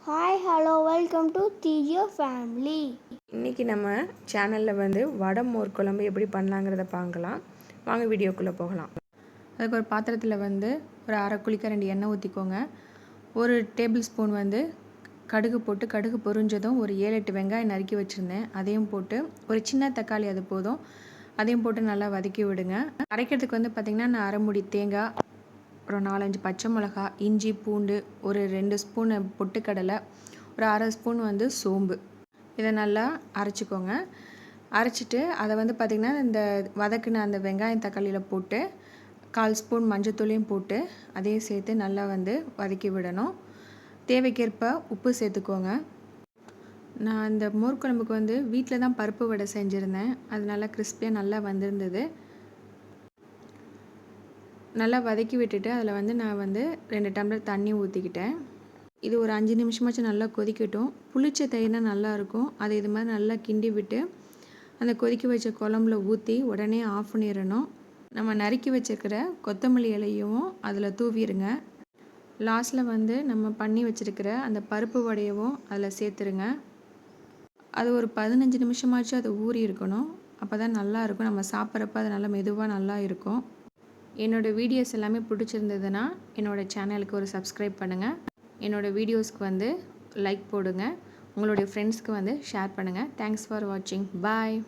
Hi hello welcome to TheJo family. இன்றைக்கி நம்ம சேனலில் வடை மோர் குழம்பு எப்படி பண்ணலாங்கிறத பார்க்கலாம். வாங்க வீடியோக்குள்ளே போகலாம். அதுக்கு ஒரு பாத்திரத்தில் ஒரு அரை குழிக்கரண்டி எண்ணெய் ஊற்றிக்கோங்க. ஒரு டேபிள் ஸ்பூன் கடுகு போட்டு கடுகு பொரிஞ்சதும் ஒரு 7-8 வெங்காயம் நறுக்கி வச்சுருந்தேன், அதையும் போட்டு ஒரு சின்ன தக்காளி அது போதும், அதையும் போட்டு நல்லா வதக்கி விடுங்க. அரைக்கிறதுக்கு பார்த்திங்கன்னா நான் அரை மூடி தேங்காய், ஒரு 4-5 பச்சை மிளகா, இஞ்சி பூண்டு, ஒரு 2 ஸ்பூன் பொட்டுக்கடலை, ஒரு அரை ஸ்பூன் சோம்பு, இதை நல்லா அரைச்சிக்கோங்க. அரைச்சிட்டு அதை பார்த்திங்கன்னா இந்த வதக்குன அந்த வெங்காயம் தக்காளியில் போட்டு 1/4 ஸ்பூன் மஞ்சத்தூளையும் போட்டு அதையும் சேர்த்து நல்லா வதக்கி விடணும். தேவைக்கேற்ப உப்பு சேர்த்துக்கோங்க. நான் இந்த மோர் குழம்புக்கு வீட்டில் தான் பருப்பு வடை செஞ்சுருந்தேன், அது நல்லா கிறிஸ்பியாக நல்லா வந்திருந்தது. நல்லா வதக்கி விட்டுட்டு அதில் நான் 2 டம்ளர் தண்ணி ஊற்றிக்கிட்டேன். இது ஒரு 5 நிமிஷமாச்சும் நல்லா கொதிக்கட்டும். புளிச்ச தயிர்னா நல்லாயிருக்கும். அதை இது மாதிரி நல்லா கிண்டி விட்டு அந்த கொதிக்க வச்ச குழம்புல ஊற்றி உடனே ஆஃப் பண்ணிடணும். நம்ம நறுக்கி வச்சுருக்கிற கொத்தமல்லி இலையும் அதில் தூவிடுங்க. லாஸ்ட்டில் நம்ம பண்ணி வச்சுருக்கிற அந்த பருப்பு வடையவும் அதில் சேர்த்துருங்க. அது ஒரு 15 நிமிஷமாச்சும் அது ஊறி இருக்கணும். அப்போ தான் நல்லாயிருக்கும். நம்ம சாப்பிட்றப்ப அது நல்லா மெதுவாக நல்லா இருக்கும். என்னோடய வீடியோஸ் எல்லாமே பிடிச்சிருந்ததுன்னா என்னோடய சேனலுக்கு ஒரு சப்ஸ்கிரைப் பண்ணுங்கள். என்னோடய வீடியோஸ்க்கு லைக் போடுங்க. உங்களுடைய ஃப்ரெண்ட்ஸ்க்கு ஷேர் பண்ணுங்கள். தேங்க்ஸ் ஃபார் வாட்சிங். பாய்.